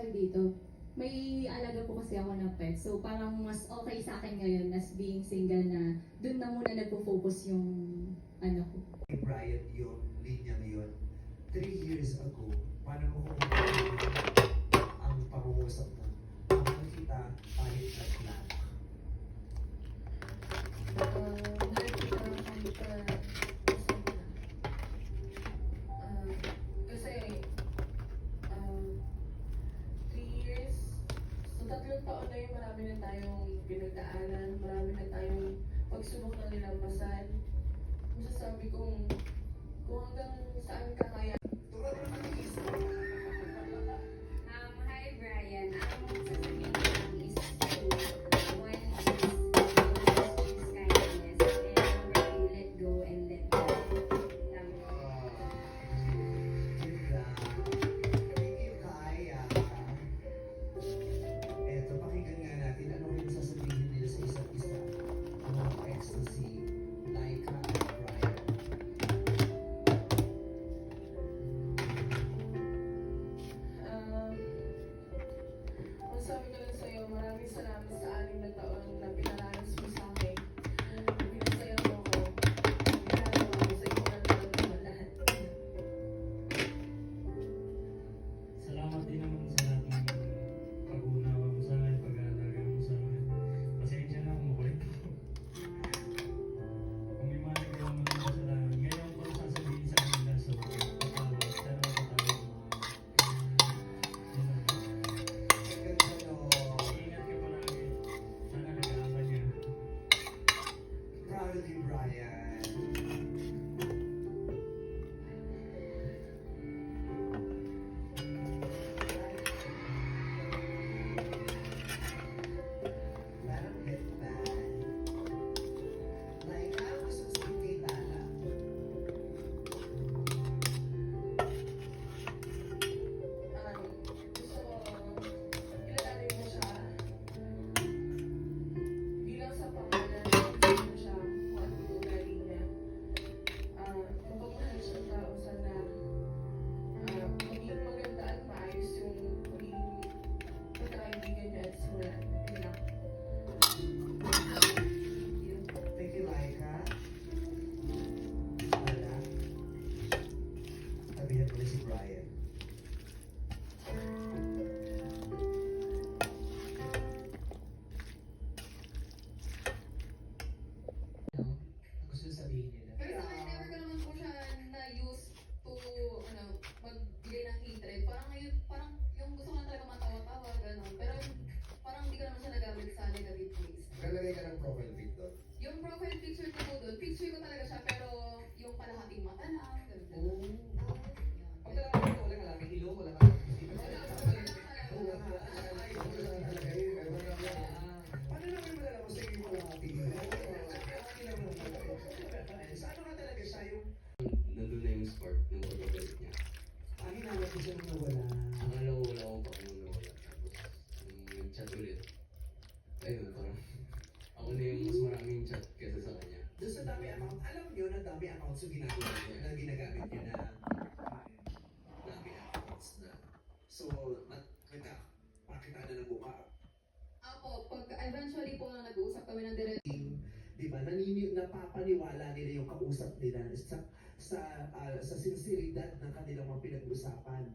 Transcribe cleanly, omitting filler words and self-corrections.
tawag dito, may alaga po kasi ako na pet. So parang mas okay sa akin ngayon as being single na dun na muna nagpo-focus yung ano ko. Kay Brian yung linya ngayon. 3 years ago, paano mo kung ang pangungusap mo? Mahal kita kahit at lahat. Kasi 3 years, so 3 taon na yun, marami na tayong pinagdaanan, marami na tayong pagsubok na nilampasan. Masasabi kong kung hanggang saan ka kaya. Tulad ng nag-iisip. Hi Brian, ang sasabihin ko lang is two. One is kindness, and number two, let go and let go. Lang. Yun lang. Thank you, Kaya. Eto, pakinggan nga natin ano rin sasabihin nila sa isa't isa. Ang mga ecstasy, Laika at Brian. Masasabi ko lang sa'yo, maraming salamat sa 6 na taon na pinaranas mo sa akin. Pinasaya mo ako. Pinaranas mo sa iyo na lahat. Salamat din naman sa lahat ng pag-uunawa mo sa akin, pag-aalaga mo sa akin. Pasensya na kung makulit ko. Kung may mga nagawa mo ng kasalanan, ngayon ko sasabihin sa kanila so patawad, pero patawad mo. Ganda, no? Ingat ka palagi. Sana nag-aaban niya. Proud of you, Brian. Parang get back. Laika, gusto ko sabihin kay Tala. Gusto ko kilalanin mo siya bilang sa pangalan, kilalanin mo siya kung ano yung ugali niya. Mapagmahal siya tao, sana maging maganda at maayos yung magiging pagkakaibigan niya at simula. Yun lang. Thank you, Laika. Tala. Sabihan ko na si Brian. Gusto sabihin nila. Pero sa akin, never ko naman po siya na-use to, magbigay ng hatred. Parang ngayon, parang yung gusto ko lang talaga matawa-tawa, gano'n. Pero parang hindi ko naman siya nagamit sa negative ways. Naglagay ka ng profile pic doon. Yung profile picture ko po doon, picture ko talaga siya, pero yung kalahating mata lang, gano'n. Pag talaga ko, wala nga lang, may ilong, wala nga lang. Paano naman mo alam sa iyo wala kang tingin? Saan ka talaga siya yung Nandun na yung spark ng pagbabalik niya. hinanap ko siya nung nawala? Akala ko wala akong pakialam na wala. Tapos, nung nag-chat ulit, ayun, parang ako na yung mas maraming chat kesa sa kanya. Doon sa dami account, alam niyo na dami accounts yung ginagawa niyo, na ginagamit niyo na dami accounts na. So, pakita na ng mukha. Ako, pag eventually po na nag-uusap kami ng direct, Di ba? Napapaniwala nila yung kausap nila sa sinseridad ng kanilang mga pinag-uusapan.